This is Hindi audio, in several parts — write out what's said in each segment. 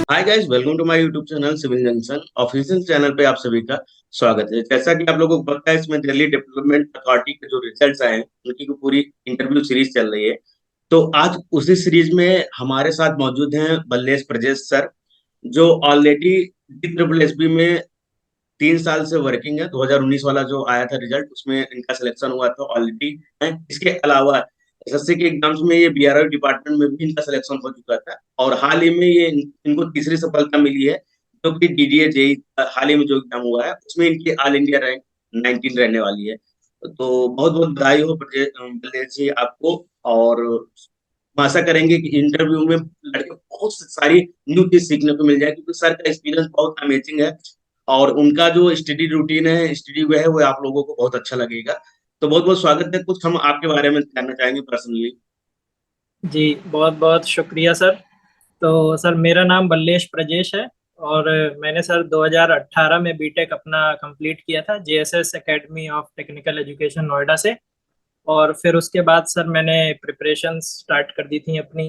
Hi guys, welcome to my YouTube channel civil junction official channel पे आप सभी का स्वागत है। जैसा कि आप लोगों को पता है, इसमें दिल्ली डेवलपमेंट अथॉरिटी के जो रिजल्ट्स आए हैं उनकी को पूरी इंटरव्यू सीरीज चल रही है। तो आज उसी सीरीज में हमारे साथ मौजूद हैं बल्लेश प्रजेश सर, जो ऑलरेडी DSSB में 3 साल से वर्किंग है। 2019 वाला जो आया था रिजल्ट, उसमें इनका सिलेक्शन हुआ था ऑलरेडी है। इसके अलावा एसएससी के एग्जाम्स में ये बीआरओ डिपार्टमेंट में भी इनका सिलेक्शन हो चुका था, और हाल ही में ये इनको तीसरी सफलता मिली है, जो कि DDA जेई हाल ही में जो एग्जाम हुआ है उसमें इनकी ऑल इंडिया रैंक 19 रहने वाली है। तो बहुत बहुत बधाई हो बल्लेश जी आपको। और हम आशा करेंगे कि इंटरव्यू में लड़के बहुत सारी न्यू चीज सीखने को मिल जाए, क्योंकि सर का एक्सपीरियंस बहुत अमेजिंग है। और उनका जो स्टडी रूटीन है, स्टडी वे है, वो आप लोगों को बहुत अच्छा लगेगा। तो बहुत बहुत स्वागत है। कुछ हम आपके बारे में जानना चाहेंगे पर्सनली। जी, बहुत बहुत शुक्रिया सर। तो सर, मेरा नाम बल्लेश प्रजेश है। और मैंने सर 2018 में बीटेक अपना कंप्लीट किया था JSS academy of technical education Noida से। और फिर उसके बाद सर मैंने प्रिपरेशन स्टार्ट कर दी थी अपनी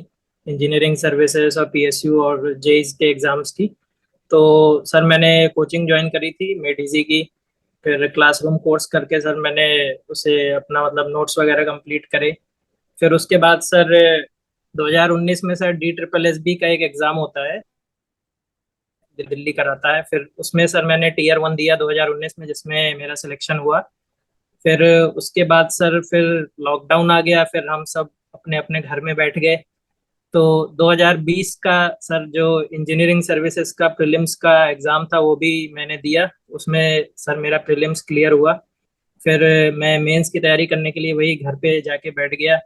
इंजीनियरिंग सर्विसेज और पीएसयू और जेईस के एग्ज़ाम्स की। तो सर मैंने कोचिंग ज्वाइन करी थी मेडिजी की। फिर क्लासरूम कोर्स करके सर मैंने उसे अपना मतलब नोट्स वगैरह कंप्लीट करे। फिर उसके बाद सर 2019 में सर DSSB का एक एग्जाम होता है, दिल्ली कराता है। फिर उसमें सर मैंने टीयर 1 दिया 2019 में, जिसमें मेरा सिलेक्शन हुआ। फिर उसके बाद सर फिर लॉकडाउन आ गया, फिर हम सब अपने अपने घर में बैठ गए। तो 2020 का सर जो इंजीनियरिंग सर्विसेज का प्रीलिम्स का एग्ज़ाम था वो भी मैंने दिया। उसमें सर मेरा प्रीलिम्स क्लियर हुआ। फिर मैं मेंस की तैयारी करने के लिए वही घर पे जाके बैठ गया।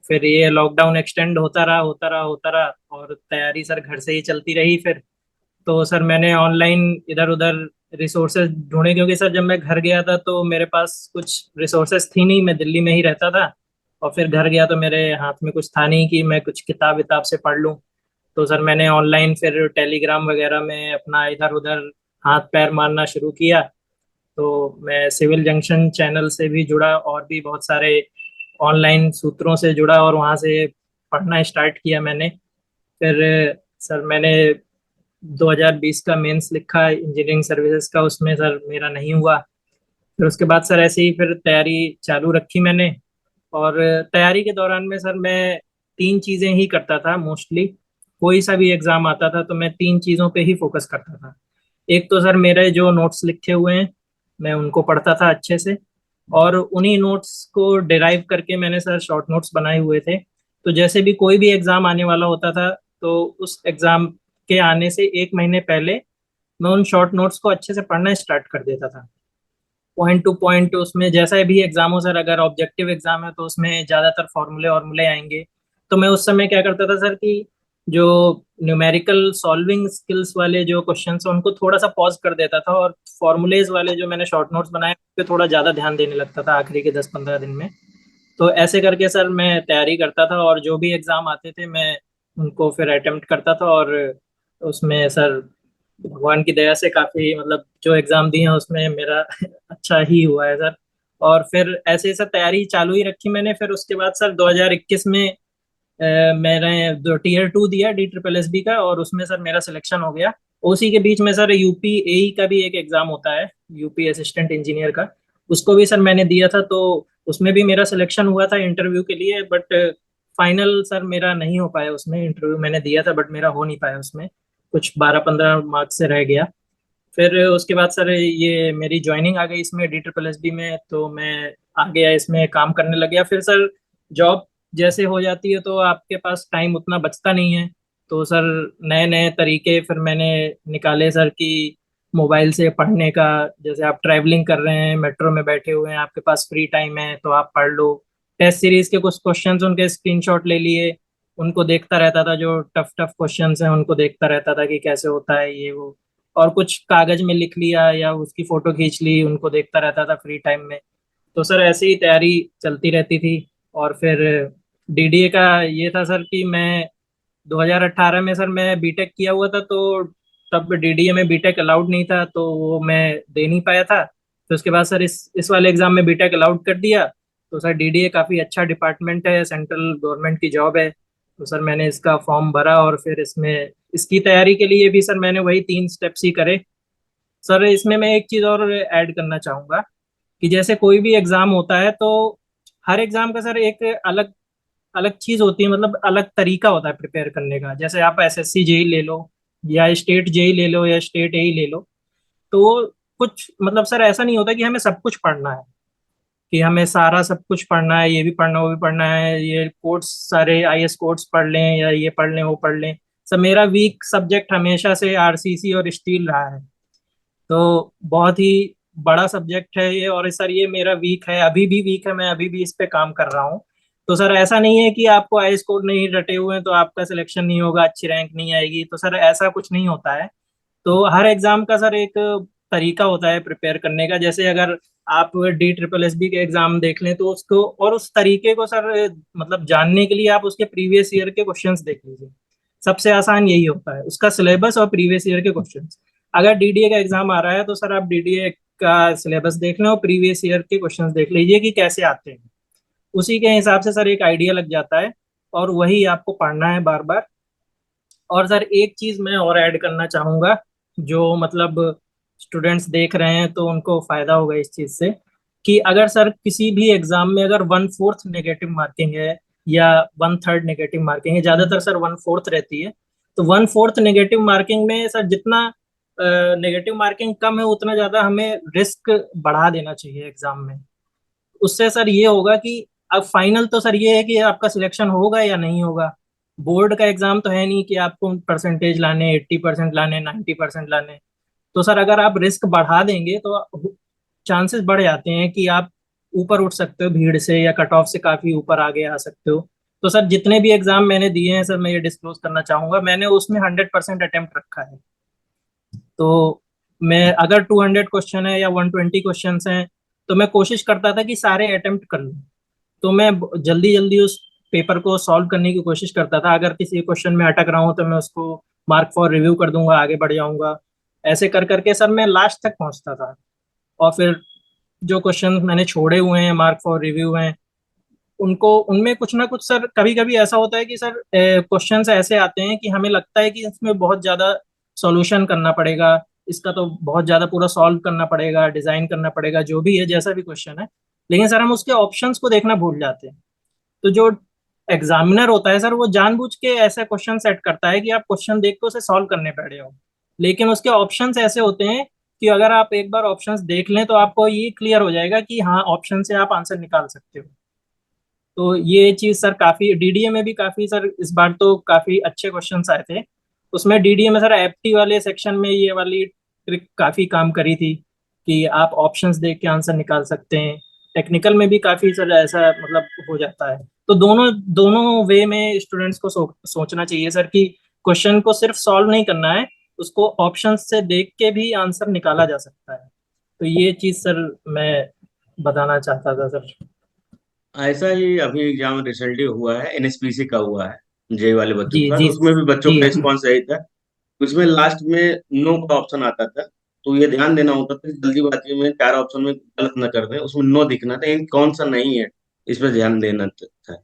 फिर ये लॉकडाउन एक्सटेंड होता रहा होता रहा होता रहा, और तैयारी सर घर से ही चलती रही। फिर तो सर मैंने ऑनलाइन इधर उधर रिसोर्सेज ढूंढे, क्योंकि सर जब मैं घर गया था तो मेरे पास कुछ रिसोर्सेज थी नहीं, मैं दिल्ली में ही रहता था। और फिर घर गया तो मेरे हाथ में कुछ था नहीं कि मैं कुछ किताब विताब से पढ़ लूँ। तो सर मैंने ऑनलाइन फिर टेलीग्राम वगैरह में अपना इधर उधर हाथ पैर मारना शुरू किया। तो मैं सिविल जंक्शन चैनल से भी जुड़ा, और भी बहुत सारे ऑनलाइन सूत्रों से जुड़ा, और वहाँ से पढ़ना स्टार्ट किया मैंने। फिर सर मैंने 2020 का मेंस लिखा इंजीनियरिंग सर्विसेज का, उसमें सर मेरा नहीं हुआ। फिर उसके बाद सर ऐसे ही फिर तैयारी चालू रखी मैंने। और तैयारी के दौरान में सर मैं तीन चीज़ें ही करता था मोस्टली। कोई सा भी एग्ज़ाम आता था तो मैं तीन चीज़ों पे ही फोकस करता था। एक तो सर मेरे जो नोट्स लिखे हुए हैं, मैं उनको पढ़ता था अच्छे से। और उन्हीं नोट्स को डिराइव करके मैंने सर शॉर्ट नोट्स बनाए हुए थे। तो जैसे भी कोई भी एग्ज़ाम आने वाला होता था, तो उस एग्ज़ाम के आने से एक महीने पहले मैं उन शॉर्ट नोट्स को अच्छे से पढ़ना स्टार्ट कर देता था, पॉइंट टू पॉइंट। उसमें जैसा भी एग्जाम हो सर, अगर ऑब्जेक्टिव एग्जाम है तो उसमें ज़्यादातर फॉर्मूले वॉर्मूले आएंगे। तो मैं उस समय क्या करता था सर कि जो न्यूमेरिकल सॉल्विंग स्किल्स वाले जो क्वेश्चंस हैं उनको थोड़ा सा पॉज कर देता था, और फॉर्मूलेज वाले जो मैंने शॉर्ट नोट्स बनाए उस पे थोड़ा ज़्यादा ध्यान देने लगता था आखिरी के 10-15 दिन में। तो ऐसे करके सर मैं तैयारी करता था, और जो भी एग्ज़ाम आते थे मैं उनको फिर अटेम्प्ट करता था। और उसमें सर भगवान की दया से काफ़ी मतलब जो एग्ज़ाम दिए हैं उसमें मेरा अच्छा ही हुआ है सर। और फिर ऐसे ही सर तैयारी चालू ही रखी मैंने। फिर उसके बाद सर 2021 में मैंने टीयर 2 दिया DSSB का, और उसमें सर मेरा सिलेक्शन हो गया। उसी के बीच में सर यूपी एई का भी एक एग्ज़ाम होता है, यूपी असिस्टेंट इंजीनियर का। उसको भी सर मैंने दिया था। तो उसमें भी मेरा सिलेक्शन हुआ था इंटरव्यू के लिए, बट फाइनल सर मेरा नहीं हो पाया उसमें। इंटरव्यू मैंने दिया था बट मेरा हो नहीं पाया उसमें, कुछ 12-15 मार्क्स से रह गया। फिर उसके बाद सर ये मेरी ज्वाइनिंग आ गई इसमें DSSB में, तो मैं आ गया इसमें काम करने लग गया। फिर सर जॉब जैसे हो जाती है तो आपके पास टाइम उतना बचता नहीं है। तो सर नए नए तरीके फिर मैंने निकाले सर कि मोबाइल से पढ़ने का। जैसे आप ट्रैवलिंग कर रहे हैं, मेट्रो में बैठे हुए हैं, आपके पास फ्री टाइम है तो आप पढ़ लो। टेस्ट सीरीज के कुछ क्वेश्चंस उनके स्क्रीनशॉट ले लिए, उनको देखता रहता था। जो टफ टफ क्वेश्चंस हैं उनको देखता रहता था कि कैसे होता है ये वो। और कुछ कागज में लिख लिया या उसकी फोटो खींच ली, उनको देखता रहता था फ्री टाइम में। तो सर ऐसे ही तैयारी चलती रहती थी। और फिर डीडीए का ये था सर कि मैं 2018 में सर मैं बीटेक किया हुआ था, तो तब डीडीए में बीटेक अलाउड नहीं था, तो वो मैं दे नहीं पाया था। तो उसके बाद सर इस वाले एग्जाम में बीटेक अलाउड कर दिया। तो सर डीडीए काफ़ी अच्छा डिपार्टमेंट है, सेंट्रल गवर्नमेंट की जॉब है। तो सर मैंने इसका फॉर्म भरा और फिर इसमें इसकी तैयारी के लिए भी सर मैंने वही 3 स्टेप्स ही करे। सर इसमें मैं एक चीज़ और ऐड करना चाहूँगा कि जैसे कोई भी एग्ज़ाम होता है तो हर एग्ज़ाम का सर एक अलग अलग चीज़ होती है, मतलब अलग तरीका होता है प्रिपेयर करने का। जैसे आप एसएससी जेई ले लो या स्टेट जेई ले लो या स्टेट एई ले लो, तो कुछ मतलब सर ऐसा नहीं होता कि हमें सब कुछ पढ़ना है, कि हमें सारा सब कुछ पढ़ना है, ये भी पढ़ना वो भी पढ़ना है, ये कोर्स सारे आईएएस कोर्स पढ़ लें या ये पढ़ लें वो पढ़ लें। सर मेरा वीक सब्जेक्ट हमेशा से आरसीसी और स्टील रहा है, तो बहुत ही बड़ा सब्जेक्ट है ये, और सर ये मेरा वीक है, अभी भी वीक है, मैं अभी भी इस पे काम कर रहा हूँ। तो सर ऐसा नहीं है कि आपको आई स्कोर नहीं रटे हुए हैं तो आपका सिलेक्शन नहीं होगा, अच्छी रैंक नहीं आएगी, तो सर ऐसा कुछ नहीं होता है। तो हर एग्जाम का सर एक तरीका होता है प्रिपेयर करने का। जैसे अगर आप DSSB के एग्जाम देख लें तो उसको और उस तरीके को सर मतलब जानने के लिए आप उसके प्रीवियस ईयर के क्वेश्चंस देख लीजिए। सबसे आसान यही होता है, उसका सिलेबस और प्रीवियस ईयर के क्वेश्चंस। अगर डीडीए का एग्जाम आ रहा है तो सर आप डीडीए का सिलेबस देख लें और प्रीवियस ईयर के क्वेश्चंस देख लीजिए कि कैसे आते हैं। उसी के हिसाब से सर एक आइडिया लग जाता है और वही आपको पढ़ना है बार बार। और सर एक चीज मैं और ऐड करना चाहूंगा, जो मतलब स्टूडेंट्स देख रहे हैं तो उनको फायदा होगा इस चीज से, कि अगर सर किसी भी एग्जाम में अगर 1/4 नेगेटिव मार्किंग है या 1/3 नेगेटिव मार्किंग है, ज्यादातर सर 1/4 रहती है, तो 1/4 नेगेटिव मार्किंग में सर जितना नेगेटिव मार्किंग कम है उतना ज्यादा हमें रिस्क बढ़ा देना चाहिए एग्जाम में। उससे सर ये होगा कि अब फाइनल तो सर ये है कि आपका सिलेक्शन होगा या नहीं होगा। बोर्ड का एग्जाम तो है नहीं कि आपको परसेंटेज लाने, 80% लाने, 90% लाने। तो सर अगर आप रिस्क बढ़ा देंगे तो चांसेस बढ़ जाते हैं कि आप ऊपर उठ सकते हो भीड़ से या कट ऑफ से काफी ऊपर आगे आ सकते हो। तो सर जितने भी एग्जाम मैंने दिए हैं सर मैं ये डिस्क्लोज करना चाहूंगा, मैंने उसमें 100% अटेम्प्ट रखा है। तो मैं अगर 200 क्वेश्चन है या 120 क्वेश्चन हैं तो मैं कोशिश करता था कि सारे अटेम्प्ट कर लूँ। तो मैं जल्दी जल्दी उस पेपर को सॉल्व करने की कोशिश करता था। अगर किसी क्वेश्चन में अटक रहा हूँ तो मैं उसको मार्क फॉर रिव्यू कर दूंगा, आगे बढ़ जाऊंगा। ऐसे कर करके सर मैं लास्ट तक पहुंचता था। और फिर जो क्वेश्चन मैंने छोड़े हुए हैं मार्क फॉर रिव्यू हैं, उनको उनमें कुछ ना कुछ सर कभी कभी ऐसा होता है कि सर क्वेश्चंस ऐसे आते हैं कि हमें लगता है कि इसमें बहुत ज्यादा सॉल्यूशन करना पड़ेगा, इसका तो बहुत ज्यादा पूरा सॉल्व करना पड़ेगा, डिजाइन करना पड़ेगा, जो भी है जैसा भी क्वेश्चन है। लेकिन सर हम उसके ऑप्शंस को देखना भूल जाते हैं। तो जो एग्जामिनर होता है सर वो जानबूझ के ऐसा क्वेश्चन सेट करता है कि आप क्वेश्चन देख के उसे सॉल्व करने बैठे हो। लेकिन उसके ऑप्शंस ऐसे होते हैं कि अगर आप एक बार ऑप्शंस देख लें तो आपको ये क्लियर हो जाएगा कि हाँ ऑप्शन से आप आंसर निकाल सकते हो। तो ये चीज सर काफी डीडीए में भी काफी सर इस बार तो काफी अच्छे क्वेश्चंस आए थे। उसमें डीडीए में सर एप्टी वाले सेक्शन में ये वाली ट्रिक काफी काम करी थी कि आप ऑप्शंस देख के आंसर निकाल सकते हैं। टेक्निकल में भी काफी सर ऐसा मतलब हो जाता है। तो दोनों दोनों वे में स्टूडेंट्स को सोचना चाहिए सर कि क्वेश्चन को सिर्फ सॉल्व नहीं करना है, उसको ऑप्शंस से देख के भी आंसर निकाला जा सकता है। तो ये चीज सर मैं बताना चाहता था सर। ऐसा ही अभी एग्जाम रिसेंटली हुआ है, एनएसपीसी का हुआ है जे वाले बच्चों जी का, तो जी उसमें भी बच्चों जी का जी रिस्पॉन्स सही था। उसमें लास्ट में नो का ऑप्शन आता था, तो ये ध्यान देना होता था कि जल्दीबाजी में 4 ऑप्शन में गलत न कर दें, उसमें नो दिखना था, इन कौन सा नहीं है इस पर ध्यान देना था।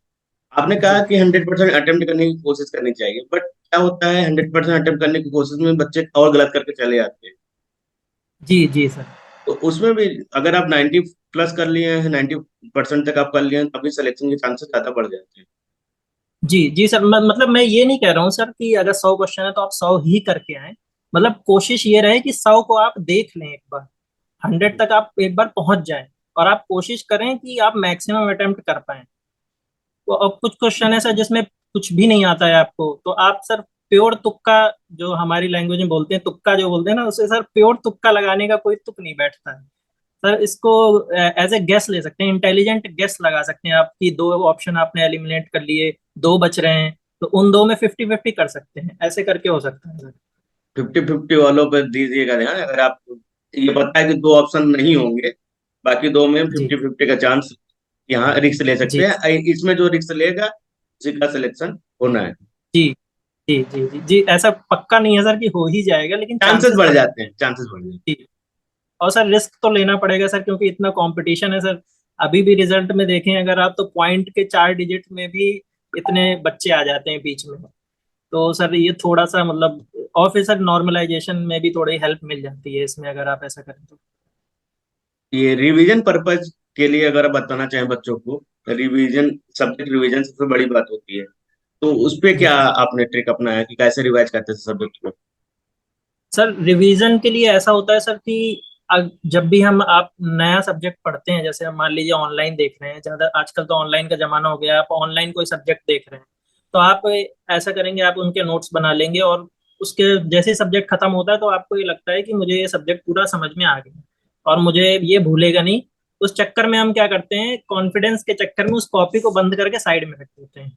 आपने कहा जी कि 100% अटेम्प्ट करने की कोशिश करनी चाहिए, बट क्या होता है 100% अटेम्प्ट करने की कोशिश में बच्चे और गलत करके चले जाते हैं। जी जी सर। तो उसमें भी अगर आप 90 प्लस कर लिए हैं, 90% तक आप कर लिए हैं, तभी सिलेक्शन के चांसेस ज्यादा बढ़ जाते हैं। जी जी सर, मतलब मैं ये नहीं कह रहा हूँ सर कि अगर 100 क्वेश्चन है तो आप 100 ही करके आए। मतलब कोशिश ये रहे कि 100 को आप देख लें एक बार, 100 तक आप एक बार पहुंच जाएं। और आप कोशिश करें कि आप मैक्सिमम अटेम्प्ट कर पाएं। तो अब कुछ क्वेश्चन है सर जिसमें कुछ भी नहीं आता है आपको, तो आप सर प्योर तुक्का, जो हमारी लैंग्वेज में बोलते हैं तुक्का जो बोलते हैं ना, उससे सर प्योर तुक्का लगाने का कोई तुक नहीं बैठता है। सर इसको एज ए गेस ले सकते हैं, इंटेलिजेंट गेस लगा सकते हैं आप कि 2 ऑप्शन आपने एलिमिनेट कर लिए, 2 बच रहे हैं, तो उन 2 में 50-50 कर सकते हैं, ऐसे करके हो सकता है सर। 50-50 वालों पर दीजिएगा ध्यान। अगर आप ये पता है कि 2 ऑप्शन नहीं होंगे, बाकी दो में जी 50-50 का चांस, यहाँ रिस्क ले सकते जी हैं। इसमें जो रिस्क लेगा उसी का सिलेक्शन होना है। जी जी जी जी जी, ऐसा पक्का नहीं है सर कि हो ही जाएगा, लेकिन चांसेस चांसेस बढ़ बढ़ जाते जाते हैं, चांसेस बढ़ जाते हैं। जी। और सर रिस्क तो लेना पड़ेगा सर, क्योंकि इतना कंपटीशन है सर। अभी भी रिजल्ट में देखें अगर आप, तो पॉइंट के 4 डिजिट में भी इतने बच्चे आ जाते हैं बीच में। तो सर ये थोड़ा सा मतलब, और फिर सर नॉर्मलाइजेशन में भी थोड़ी हेल्प मिल जाती है इसमें, अगर आप ऐसा करें तो। ये रिवीजन पर्पज के लिए अगर आप बताना चाहें बच्चों को, रिवीजन, सब्जेक्ट रिवीजन सबसे बड़ी बात होती है, तो उस पे जी क्या आपने ट्रिक अपनाया कि कैसे रिवाइज करते थे सब्जेक्ट को? सर, रिवीजन के लिए ऐसा होता है सर कि जब भी हम आप नया सब्जेक्ट पढ़ते हैं, जैसे हम मान लीजिए ऑनलाइन देख रहे हैं, ज्यादा आजकल तो ऑनलाइन का जमाना हो गया है, आप ऑनलाइन कोई सब्जेक्ट देख रहे हैं, तो आप ऐसा करेंगे, आप उनके नोट्स बना लेंगे, और उसके जैसे सब्जेक्ट खत्म होता है तो आपको ये लगता है कि मुझे ये सब्जेक्ट पूरा समझ में आ गया और मुझे ये भूलेगा नहीं। उस चक्कर में हम क्या करते हैं, कॉन्फिडेंस के चक्कर में उस कॉपी को बंद करके साइड में रख देते हैं।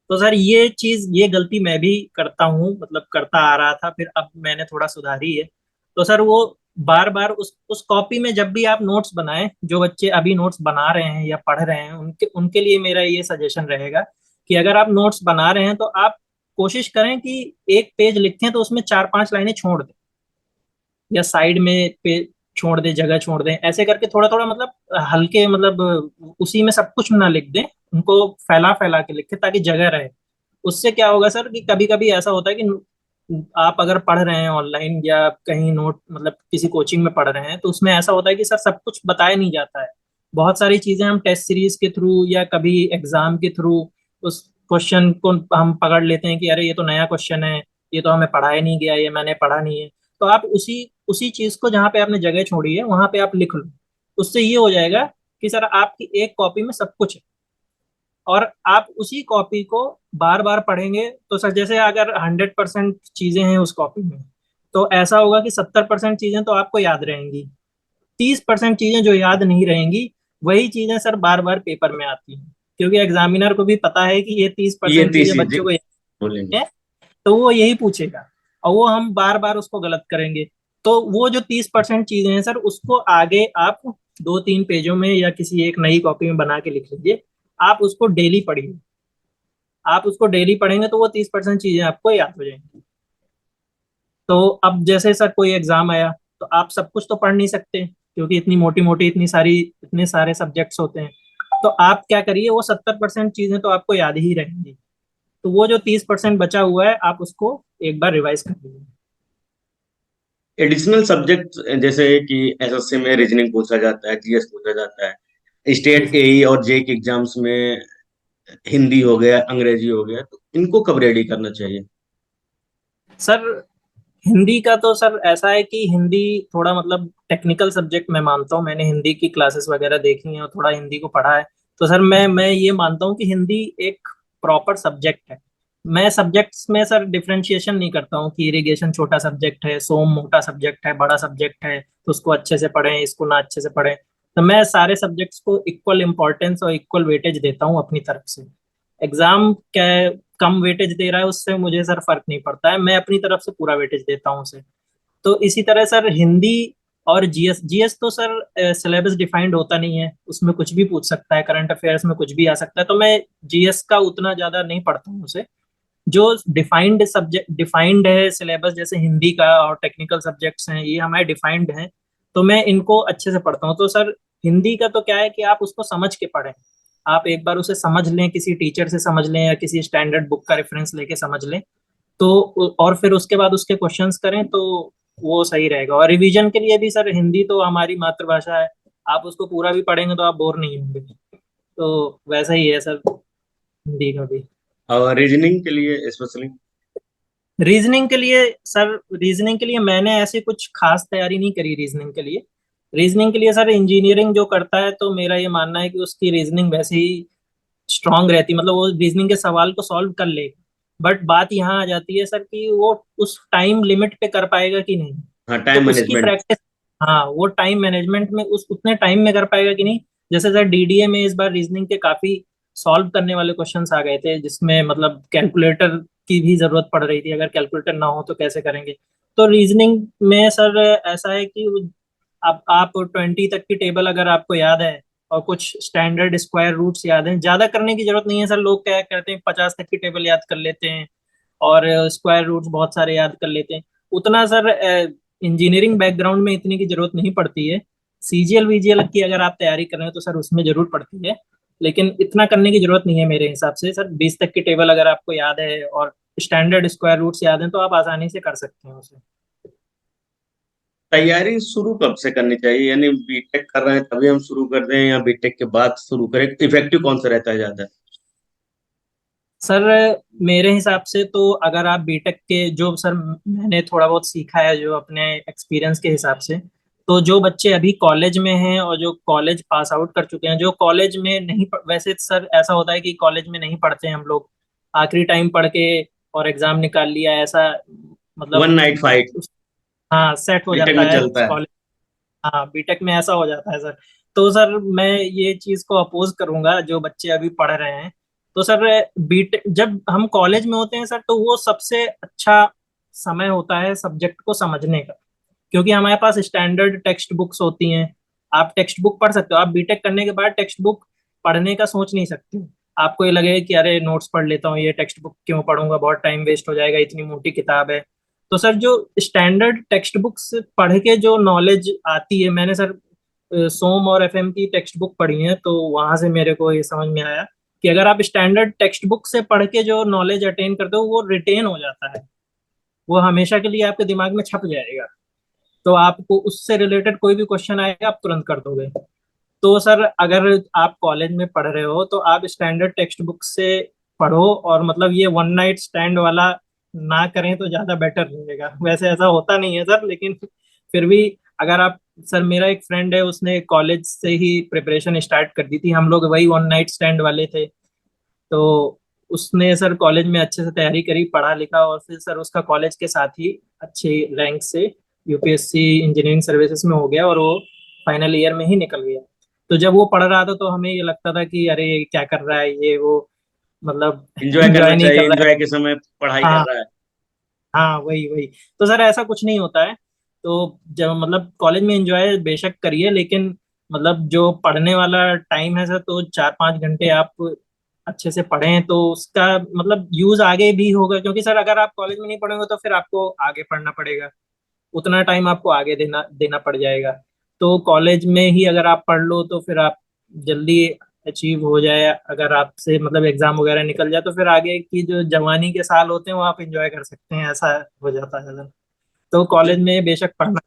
तो सर ये चीज, ये गलती मैं भी करता हूँ, मतलब करता आ रहा था, फिर अब मैंने थोड़ा सुधारी है। तो सर वो बार बार उस कॉपी में जब भी आप नोट्स बनाएं, जो बच्चे अभी नोट्स बना रहे हैं या पढ़ रहे हैं, उनके उनके लिए मेरा ये सजेशन रहेगा कि अगर आप नोट्स बना रहे हैं तो आप कोशिश करें कि एक पेज लिखें तो उसमें 4-5 लाइनें छोड़ दें, या साइड में पे छोड़ दें, जगह छोड़ दें, ऐसे करके थोड़ा थोड़ा मतलब हल्के, मतलब उसी में सब कुछ ना लिख दें, उनको फैला फैला के लिखें ताकि जगह रहे। उससे क्या होगा सर कि कभी कभी ऐसा होता है कि आप अगर पढ़ रहे हैं ऑनलाइन या कहीं नोट, मतलब किसी कोचिंग में पढ़ रहे हैं, तो उसमें ऐसा होता है कि सर सब कुछ बताया नहीं जाता है। बहुत सारी चीजें हम टेस्ट सीरीज के थ्रू या कभी एग्जाम के थ्रू उस क्वेश्चन को हम पकड़ लेते हैं कि अरे ये तो नया क्वेश्चन है, ये तो हमें पढ़ाया नहीं गया, ये मैंने पढ़ा नहीं है। तो आप उसी उसी चीज को जहाँ पे आपने जगह छोड़ी है वहां पे आप लिख लो। उससे ये हो जाएगा कि सर आपकी एक कॉपी में सब कुछ है, और आप उसी कॉपी को बार बार पढ़ेंगे तो सर जैसे अगर 100% चीजें हैं उस कॉपी में, तो ऐसा होगा कि 70% चीजें तो आपको याद रहेंगी, 30% चीजें जो याद नहीं रहेंगी, वही चीजें सर बार बार पेपर में आती हैं, क्योंकि एग्जामिनर को भी पता है कि ये तीस ये परसेंट चीजें तीसरी जी बच्चों को याद बोलेंगे। है, तो वो यही पूछेगा, और वो हम बार बार उसको गलत करेंगे। तो वो जो 30% चीजें हैं सर, उसको आगे आप 2-3 पेजों में या किसी एक नई कॉपी में बना के लिख लीजिए। आप उसको डेली पढ़िए, आप उसको डेली पढ़ेंगे तो वो 30% चीजें आपको याद हो जाएंगी। तो अब जैसे सर कोई एग्जाम आया, तो आप सब कुछ तो पढ़ नहीं सकते, क्योंकि इतनी मोटी मोटी इतने सारे सब्जेक्ट्स होते हैं। तो आप क्या करिए, वो 70% चीजें तो आपको याद ही रहेंगी, तो वो जो 30% बचा हुआ है आप उसको एक बार रिवाइज कर लीजिए। एडिशनल सब्जेक्ट जैसे कि एसएससी में रीजनिंग पूछा जाता है, जीएस पूछा जाता है, जी स्टेट सर। एई और जे के एग्जाम्स में हिंदी हो गया, अंग्रेजी हो गया, तो इनको कब रेडी करना चाहिए? सर हिंदी का तो सर ऐसा है कि हिंदी थोड़ा मतलब टेक्निकल सब्जेक्ट मैं मानता हूँ, मैंने हिंदी की क्लासेस वगैरह देखी हैं और थोड़ा हिंदी को पढ़ा है। तो सर मैं ये मानता हूँ कि हिंदी एक प्रॉपर सब्जेक्ट है। मैं सब्जेक्ट्स में सर डिफरेंशिएशन नहीं करता हूँ कि इरिगेशन छोटा सब्जेक्ट है, सोम मोटा सब्जेक्ट है, बड़ा सब्जेक्ट है, तो उसको अच्छे से पढ़ें, इसको ना अच्छे से पढ़ें। तो मैं सारे सब्जेक्ट्स को इक्वल इंपॉर्टेंस और इक्वल वेटेज देता हूँ अपनी तरफ से। एग्जाम क्या कम वेटेज दे रहा है उससे मुझे सर फर्क नहीं पड़ता है, मैं अपनी तरफ से पूरा वेटेज देता हूँ उसे। तो इसी तरह सर हिंदी और जीएस, जीएस तो सर सिलेबस डिफाइंड होता नहीं है, उसमें कुछ भी पूछ सकता है, करंट अफेयर्स में कुछ भी आ सकता है, तो मैं जीएस का उतना ज्यादा नहीं पढ़ता हूँ उसे। जो डिफाइंड सब्जेक्ट डिफाइंड है सिलेबस, जैसे हिंदी का और टेक्निकल सब्जेक्ट्स हैं, ये हमारे डिफाइंड हैं, तो मैं इनको अच्छे से पढ़ता हूँ। तो सर हिंदी का तो क्या है कि आप उसको समझ के पढ़ें, आप एक बार उसे समझ लें, किसी टीचर से समझ लें या किसी स्टैंडर्ड बुक का रेफरेंस लेके समझ लें, तो और फिर उसके बाद उसके क्वेश्चंस करें तो वो सही रहेगा। और रिवीजन के लिए भी सर हिंदी तो हमारी मातृभाषा है, आप उसको पूरा भी पढ़ेंगे तो आप बोर नहीं होंगे। तो वैसा ही है सर हिंदी का भी। और रीजनिंग के लिए स्पेशली? रीजनिंग के लिए सर, रीजनिंग के लिए मैंने ऐसी कुछ खास तैयारी नहीं करी रीजनिंग के लिए। रीजनिंग के लिए सर इंजीनियरिंग जो करता है, तो मेरा ये मानना है कि उसकी रीजनिंग वैसे ही स्ट्रांग रहती, मतलब वो रीजनिंग के सवाल को सॉल्व कर लेगा। बट बात यहाँ आ जाती है सर कि वो उस टाइम लिमिट पे कर पाएगा कि नहीं, हाँ, तो टाइम उसकी मैनेजमेंट। प्रैक्टिस। हाँ, वो टाइम मैनेजमेंट में उस उतने टाइम में कर पाएगा कि नहीं। जैसे सर डीडीए में इस बार रीजनिंग के काफी सॉल्व करने वाले क्वेश्चंस आ गए थे, जिसमें मतलब कैलकुलेटर की भी जरूरत पड़ रही थी, अगर कैलकुलेटर ना हो तो कैसे करेंगे। तो रीजनिंग में सर ऐसा है कि अब आप 20 तक की टेबल अगर आपको याद है और कुछ स्टैंडर्ड स्क्वायर रूट्स याद हैं, ज्यादा करने की जरूरत नहीं है सर। लोग क्या करते हैं, 50 तक की टेबल याद कर लेते हैं और स्क्वायर रूट्स बहुत सारे याद कर लेते हैं। उतना सर इंजीनियरिंग बैकग्राउंड में इतनी की जरूरत नहीं पड़ती है। सीजीएल वीजीएल की अगर आप तैयारी कर रहे हो तो सर उसमें जरूर पड़ती है, लेकिन इतना करने की जरूरत नहीं है मेरे हिसाब से। सर 20 तक की टेबल अगर आपको याद है और स्टैंडर्ड स्क्वायर रूट्स याद हैं तो आप आसानी से कर सकते हैं उसे। तैयारी शुरू कब से करनी चाहिए, यानी बीटेक कर रहे हैं तभी हम शुरू कर दें या बीटेक के बाद शुरू करें? इफेक्टिव कौन सा रहता है ज्यादा? सर मेरे हिसाब से तो अगर आप बीटेक के जो सर मैंने थोड़ा बहुत सीखा है जो अपने एक्सपीरियंस के हिसाब से, तो जो बच्चे अभी कॉलेज में हैं और जो कॉलेज पास आउट कर चुके हैं, जो कॉलेज में नहीं वैसे सर ऐसा होता है कि कॉलेज में नहीं पढ़ते हैं हम लोग, आखिरी टाइम पढ़ के और एग्जाम निकाल लिया ऐसा, वन मतलब नाइट फाइट हाँ सेट हो बीटेक जाता में है चलता है। कॉलेज। हाँ बीटेक में ऐसा हो जाता है सर। तो सर मैं ये चीज को अपोज करूंगा जो बच्चे अभी पढ़ रहे हैं। तो सर बीटेक जब हम कॉलेज में होते हैं सर तो वो सबसे अच्छा समय होता है सब्जेक्ट को समझने का, क्योंकि हमारे पास स्टैंडर्ड टेक्स्ट बुक्स होती हैं। आप टेक्स्ट बुक पढ़ सकते हो, आप बीटेक करने के बाद टेक्स्ट बुक पढ़ने का सोच नहीं सकते। आपको ये लगेगा कि अरे नोट्स पढ़ लेता हूँ, ये टेक्स्ट बुक क्यों पढ़ूंगा, बहुत टाइम वेस्ट हो जाएगा, इतनी मोटी किताब है। तो सर जो स्टैंडर्ड टेक्स्ट बुक्स पढ़ के जो नॉलेज आती है, मैंने सर सोम और एफएम की टेक्स्ट बुक पढ़ी है तो वहां से मेरे को ये समझ में आया कि अगर आप स्टैंडर्ड टेक्स्ट बुक से पढ़ के जो नॉलेज अटेन करते हो वो रिटेन हो जाता है, वो हमेशा के लिए आपके दिमाग में छप जाएगा। तो आपको उससे रिलेटेड कोई भी क्वेश्चन आएगा आप तुरंत कर दोगे। तो सर अगर आप कॉलेज में पढ़ रहे हो तो आप स्टैंडर्ड टेक्स्ट बुक से पढ़ो, और मतलब ये वन नाइट स्टैंड वाला ना करें तो ज्यादा बेटर रहेगा। वैसे ऐसा होता नहीं है सर, लेकिन फिर भी अगर आप, सर मेरा एक फ्रेंड है उसने कॉलेज से ही प्रिपरेशन स्टार्ट कर दी थी, हम लोग वही वन नाइट स्टैंड वाले थे। तो उसने सर कॉलेज में अच्छे से तैयारी करी, पढ़ा लिखा, और फिर सर उसका कॉलेज के साथ ही अच्छे रैंक से यूपीएससी इंजीनियरिंग सर्विसेज में हो गया और वो फाइनल ईयर में ही निकल गया। तो जब वो पढ़ रहा था तो हमें ये लगता था कि अरे ये क्या कर रहा है ये वो, मतलब इंजॉय करना एंजॉय नहीं कर चाहिए, रहा इंजॉय के समय पढ़ाई है। कर हाँ रहा है। हाँ वही वही। तो सर ऐसा कुछ नहीं होता है। तो जब मतलब कॉलेज में एंजॉय बेशक करिए, लेकिन मतलब जो पढ़ने वाला टाइम है सर, तो 4-5 घंटे आप अच्छे से पढ़ें तो उसका मतलब यूज आगे भी होगा, क्योंकि सर अगर आप कॉलेज में नहीं पढ़ेंगे तो फिर आपको आगे पढ़ना पड़ेगा, उतना टाइम आपको आगे देना देना पड़ जाएगा। तो कॉलेज में ही अगर आप पढ़ लो तो फिर आप जल्दी अचीव हो जाए, अगर आपसे मतलब एग्जाम वगैरह निकल जाए तो फिर आगे की जो जवानी के साल होते हैं वो आप एंजॉय कर सकते हैं, ऐसा हो जाता है सर। तो जो कॉलेज में बेशक पढ़ना।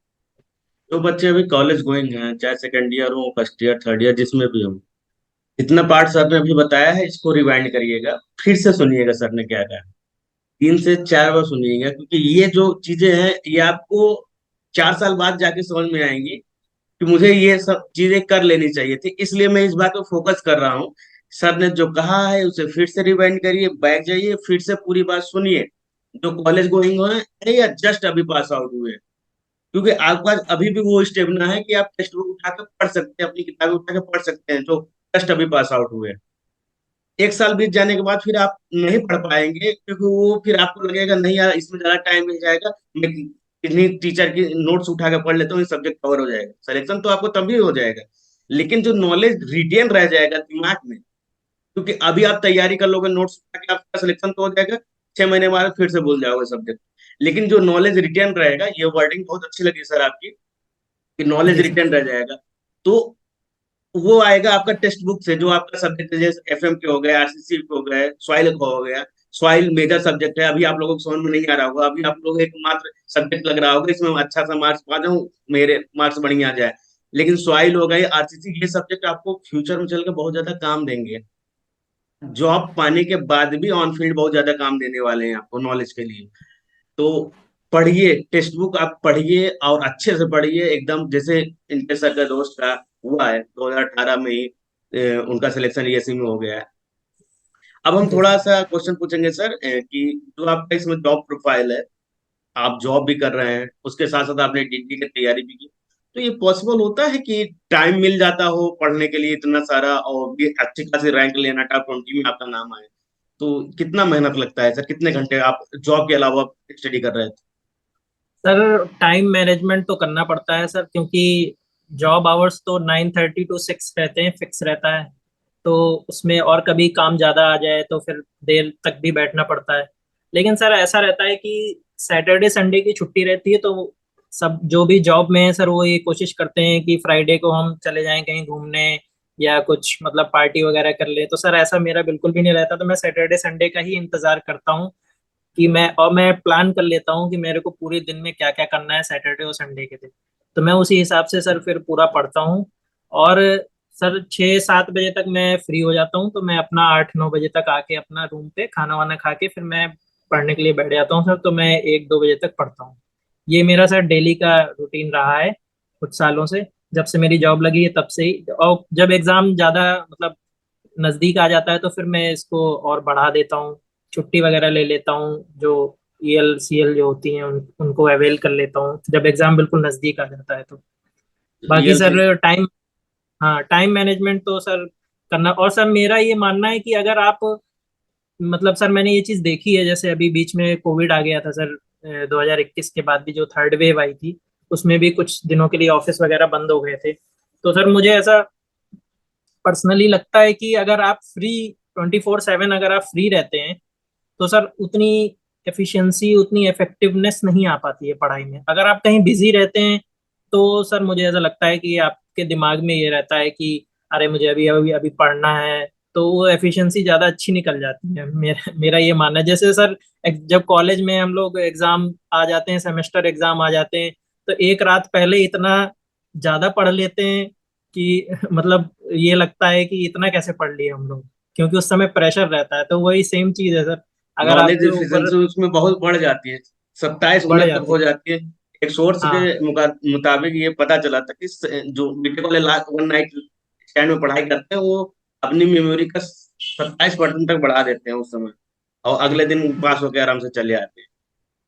जो बच्चे अभी कॉलेज गोइंग हैं, चाहे सेकंड ईयर हो, फर्स्ट ईयर, थर्ड ईयर, जिसमें भी हो, जितना पार्ट सर ने अभी बताया है इसको रिवाइंड करिएगा, फिर से सुनिएगा सर ने क्या कहा। 3 से 4 बार सुनिएगा, क्योंकि ये जो चीजें हैं ये आपको 4 साल बाद जाके समझ में आएंगी कि मुझे ये सब चीजें कर लेनी चाहिए थी, इसलिए मैं इस बात पे फोकस कर रहा हूँ। सर ने जो कहा है उसे फिर से रिवाइंड करिए, बैठ जाइए, फिर से पूरी बात सुनिए। जो कॉलेज गोइंग है या जस्ट अभी पास आउट हुए, क्योंकि आपके पास अभी भी वो स्टेमिना है कि आप टेक्स्ट बुक उठा के पढ़ सकते हैं, अपनी किताबें उठा के पढ़ सकते हैं, जो जस्ट अभी पास आउट हुए। 1 साल बीत जाने के बाद फिर आप नहीं पढ़ पाएंगे, क्योंकि वो फिर आपको लगेगा नहीं यार इसमें ज्यादा टाइम मिल जाएगा, मैं किन्हीं टीचर की नोट्स उठा के पढ़ लेता हूँ, ये सब्जेक्ट कवर हो जाएगा, सिलेक्शन तो आपको तभी हो जाएगा। लेकिन जो नॉलेज रिटेन रह जाएगा दिमाग में, क्योंकि अभी आप तैयारी कर लोगे नोट्स उठा के, आपका सिलेक्शन तो हो जाएगा, 6 महीने बाद फिर से भूल जाओगे सब्जेक्ट। लेकिन जो नॉलेज रिटेन रहेगा, ये वर्डिंग बहुत अच्छी लगी सर आपकी, कि नॉलेज जी सर। रिटेन रह जाएगा, तो वो आएगा आपका टेक्स्ट बुक से, जो आपका सब्जेक्ट है, जैसे एफएम के हो गए, आरसीसी के हो गए, सॉइल का हो गया। सॉइल मेजर सब्जेक्ट है, अभी आप लोगों को समझ में नहीं आ रहा होगा, अभी आप लोग एक मात्र सब्जेक्ट लग रहा होगा इसमें अच्छा सा मार्क्स पा जाऊं, मेरे मार्क्स बढ़िया आ जाए। लेकिन सॉइल हो गए, आरसीसी, ये सब्जेक्ट आपको फ्यूचर में चल के बहुत ज्यादा काम देंगे। जॉब पाने के बाद भी ऑन फील्ड बहुत ज्यादा काम देने वाले हैं आपको नॉलेज के लिए। तो पढ़िए, टेक्स्ट बुक आप पढ़िए और अच्छे से पढ़िए, एकदम जैसे इनके सर का दोस्त का हुआ है 2018 में ही, उनका सिलेक्शन ईएससी में हो गया है। अब हम जी थोड़ा सर। सा क्वेश्चन पूछेंगे सर, कि जो आपका इसमें जॉब प्रोफाइल है, आप जॉब भी कर रहे हैं, उसके साथ साथ आपने डीटी की तैयारी भी की, तो ये पॉसिबल होता है कि टाइम मिल जाता हो पढ़ने के लिए इतना सारा, और भी अच्छी खासी रैंक लेना, टॉप 20 में आपका नाम आए? तो कितना मेहनत लगता है सर, कितने घंटे आप जॉब के अलावा स्टडी कर रहे थे? सर टाइम मैनेजमेंट तो करना पड़ता है सर, क्योंकि जॉब आवर्स तो 9:30 to 6 रहते हैं, फिक्स रहता है। तो उसमें और कभी काम ज़्यादा आ जाए तो फिर देर तक भी बैठना पड़ता है। लेकिन सर ऐसा रहता है कि सैटरडे संडे की छुट्टी रहती है, तो सब जो भी जॉब में है सर वो ये कोशिश करते हैं कि फ्राइडे को हम चले जाएं कहीं घूमने या कुछ मतलब पार्टी वगैरह कर ले। तो सर ऐसा मेरा बिल्कुल भी नहीं रहता, तो मैं सैटरडे संडे का ही इंतजार करता हूँ कि मैं प्लान कर लेता हूँ कि मेरे को पूरे दिन में क्या क्या करना है सैटरडे और संडे के दिन। तो मैं उसी हिसाब से सर फिर पूरा पढ़ता हूँ। और सर 6-7 बजे तक मैं फ्री हो जाता हूँ, तो मैं अपना 8-9 बजे तक आके अपना रूम पे खाना वाना खा के फिर मैं पढ़ने के लिए बैठ जाता हूँ सर। तो मैं 1-2 बजे तक पढ़ता हूँ। ये मेरा सर डेली का रूटीन रहा है कुछ सालों से, जब से मेरी जॉब लगी है तब से ही। और जब एग्जाम ज्यादा मतलब नजदीक आ जाता है तो फिर मैं इसको और बढ़ा देता हूँ, छुट्टी वगैरह ले लेता हूँ, जो EL CL जो होती हैं उनको अवेल कर लेता हूँ जब एग्जाम बिल्कुल नजदीक आ जाता है तो। बाकी ईएलसी। सर टाइम, हाँ टाइम मैनेजमेंट तो सर करना। और सर मेरा ये मानना है कि अगर आप मतलब सर मैंने ये चीज देखी है, जैसे अभी बीच में कोविड आ गया था सर, 2021 के बाद भी जो थर्ड वेव आई थी, उसमें भी कुछ दिनों के लिए ऑफिस वगैरह बंद हो गए थे। तो सर मुझे ऐसा पर्सनली लगता है कि अगर आप फ्री 24/7 अगर आप फ्री रहते हैं तो सर उतनी एफिशिएंसी उतनी इफेक्टिवनेस नहीं आ पाती है पढ़ाई में। अगर आप कहीं बिजी रहते हैं तो सर मुझे ऐसा लगता है कि आपके दिमाग में ये रहता है कि अरे मुझे अभी अभी अभी पढ़ना है, तो वो एफिशिएंसी ज़्यादा अच्छी निकल जाती है। मेरा ये मानना है। जैसे सर जब कॉलेज में हम लोग एग्जाम आ जाते हैं, सेमेस्टर एग्जाम आ जाते हैं, तो एक रात पहले इतना ज़्यादा पढ़ लेते हैं कि मतलब ये लगता है कि इतना कैसे पढ़ लिए हम लोग, क्योंकि उस समय प्रेशर रहता है। तो वही सेम चीज़ है सर, अगर नॉलेज आपके ऊपर एफिशिएंसी उसमें बहुत बढ़ जाती है, 27 बढ़ गुना तक जाती हो है। जाती है। एक सोर्स के हाँ मुताबिक ये पता चला था कि जो बीटेक वाले लास्ट वन नाइट स्टैंड में पढ़ाई करते हैं वो अपनी मेमोरी का 27% तक बढ़ा देते हैं उस समय, और जी अगले दिन जी पास होकर आराम से चले आते हैं।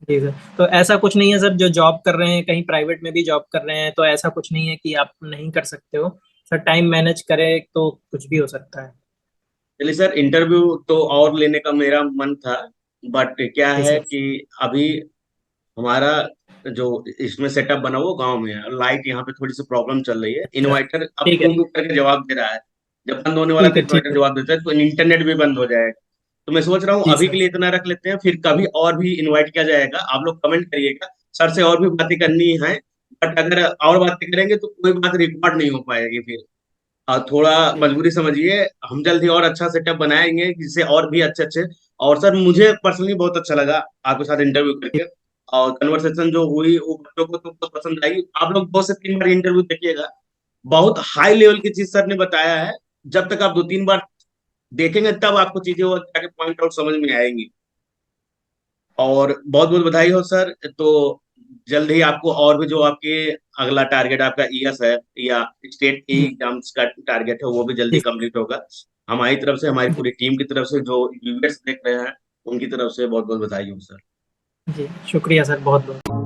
जी सर। तो ऐसा कुछ नहीं है सर, जो जॉब कर रहे हैं कहीं प्राइवेट में भी जॉब कर रहे हैं, तो ऐसा कुछ नहीं है कि आप नहीं कर सकते हो सर। टाइम मैनेज करें तो कुछ भी हो सकता है। चलिए सर, इंटरव्यू तो और लेने का मेरा मन था, बट क्या जी है सर। कि अभी हमारा जो इसमें सेटअप बना वो गांव में है, लाइट यहाँ पे थोड़ी सी प्रॉब्लम चल रही है, अच्छा इन्वर्टर अब ठीक है। टूं टूं करके जवाब दे रहा है। जब बंद होने वाला ठीक था है ठीक इन्वर्टर है। जवाब देता है, तो इंटरनेट भी बंद हो जाएगा। तो मैं सोच रहा हूँ जी अभी के सर। लिए इतना रख लेते हैं, फिर कभी और भी इनवाइट किया जाएगा। आप लोग कमेंट करिएगा, सर से और भी बातें करनी है, बट अगर और बातें करेंगे तो कोई बात रिकॉर्ड नहीं हो पाएगी फिर। थोड़ा जी मजबूरी समझिए, हम जल्द ही और अच्छा सेटअप बनाएंगे जिससे और भी अच्छे अच्छे। और सर मुझे पर्सनली बहुत अच्छा लगा आपके साथ इंटरव्यू जी करके, और कन्वर्सेशन जो हुई वो बच्चों को तो बहुत पसंद आई। आप लोग 2 से 3 बार इंटरव्यू देखिएगा, बहुत हाई लेवल की चीज सर ने बताया है। जब तक आप 2-3 बार देखेंगे तब आपको चीजें वो जाके पॉइंट आउट समझ में आएंगी। और बहुत बहुत बधाई हो सर। तो जल्द ही आपको और भी जो आपके अगला टारगेट आपका ईएस है या स्टेट की जी एग्जाम्स का टारगेट है वो भी जल्दी जी कंप्लीट होगा। हमारी तरफ से, हमारी जी पूरी टीम की तरफ से, जो व्यूअर्स देख रहे हैं उनकी तरफ से बहुत बहुत बधाई हो सर। जी शुक्रिया सर, बहुत बहुत।